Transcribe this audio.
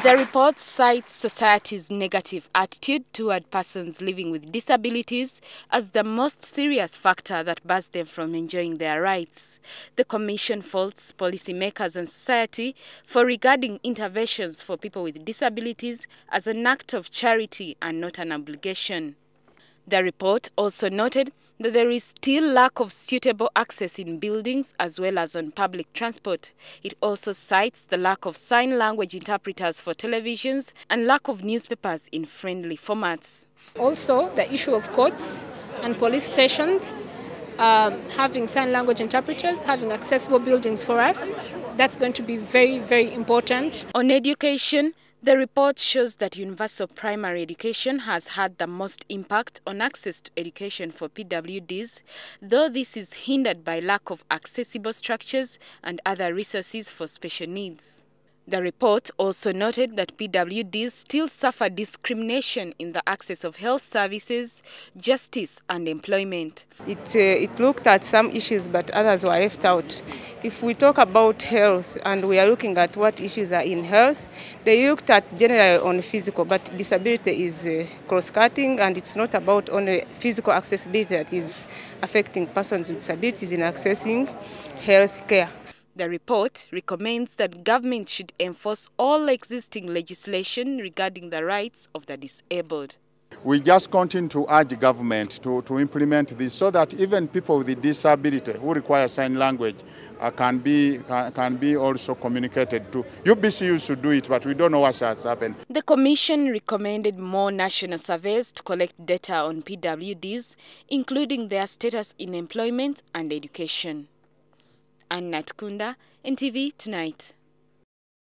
The report cites society's negative attitude toward persons living with disabilities as the most serious factor that bars them from enjoying their rights. The Commission faults policymakers and society for regarding interventions for people with disabilities as an act of charity and not an obligation. The report also noted that there is still lack of suitable access in buildings as well as on public transport. It also cites the lack of sign language interpreters for televisions and lack of newspapers in friendly formats. Also, the issue of courts and police stations, having sign language interpreters, having accessible buildings for us, that's going to be very, very important. On education, the report shows that universal primary education has had the most impact on access to education for PWDs, though this is hindered by lack of accessible structures and other resources for special needs. The report also noted that PWDs still suffer discrimination in the access of health services, justice and employment. It looked at some issues but others were left out. If we talk about health and we are looking at what issues are in health, they looked at generally on physical, but disability is cross-cutting and it's not about only physical accessibility that is affecting persons with disabilities in accessing health care. The report recommends that government should enforce all existing legislation regarding the rights of the disabled. We just continue to urge government to implement this so that even people with disability who require sign language can be also communicated to. UBC used to do it, but we don't know what has happened. The Commission recommended more national surveys to collect data on PWDs, including their status in employment and education. Anna Tkunda, NTV Tonight.